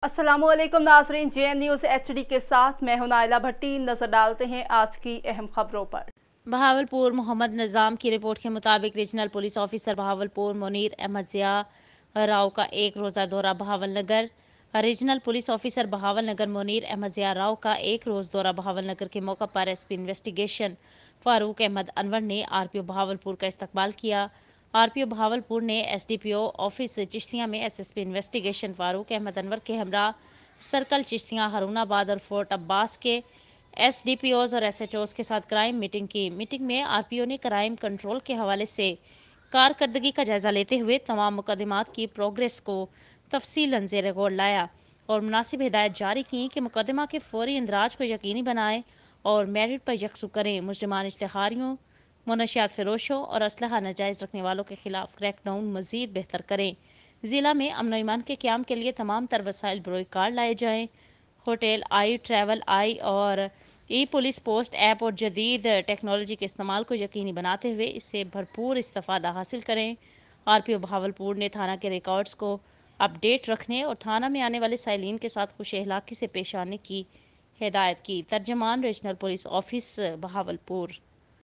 अस्सलामु अलैकुम नाज़रीन, JN न्यूज़ HD के साथ मैं हूं नाइला भट्टी। नजर डालते हैं आज की अहम खबरों पर। बहावलपुर मोहम्मद निज़ाम की रिपोर्ट के मुताबिक regional police officer Bahawalpur Munir Ahmad Zia Rao का एक रोज़ा दौरा Bahawalnagar. Regional police officer Bahawalnagar Munir Ahmad Zia Rao का एक रोज़ दौरा बहावलनगर के मौका पर SP इन्वेस्टिगेशन फारूक अहमद अनवर ने RPO बहावलपुर का इस्तकबाल किया। RPO बहावलपुर ने SDPO ऑफिस चिश्तियाँ में SSP इन्वेस्टिगेशन फारूक अहमद अनवर के हमरा सर्कल चिश्तियाँ हारूनाबाद और फोर्ट अब्बास के SDPOs और SHOs के साथ क्राइम मीटिंग की। मीटिंग में RPO ने क्राइम कंट्रोल के हवाले से कारकर्दगी का जायजा लेते हुए तमाम मुकदमात की प्रोग्रेस को तफसीलन ज़ेर गौर लाया और मुनासिब हिदायत जारी की कि मुकदमा के फौरी इंदराज को यकीनी बनाएं और मेरिट पर यकसू करें। मुजरिमान इश्तिहारियों, मुनशियात फरोशों और असलहा नाजायज़ रखने वालों के खिलाफ क्रैकडाउन मज़ीद बेहतर करें। ज़िला में अमन ईमान के क़याम के लिए तमाम तर वसाइल बरोए कार लाए जाएँ। होटल आई, ट्रैवल आई और पुलिस पोस्ट ऐप और जदीद टेक्नोलॉजी के इस्तेमाल को यकीनी बनाते हुए इससे भरपूर इस्तेफादा हासिल करें। RPO बहावलपुर ने थाना के रिकॉर्ड्स को अपडेट रखने और थाना में आने वाले साइलिन के साथ खुश अखलाकी से पेश आने की हिदायत की। तर्जमान रीजनल पुलिस ऑफिस बहावलपुर।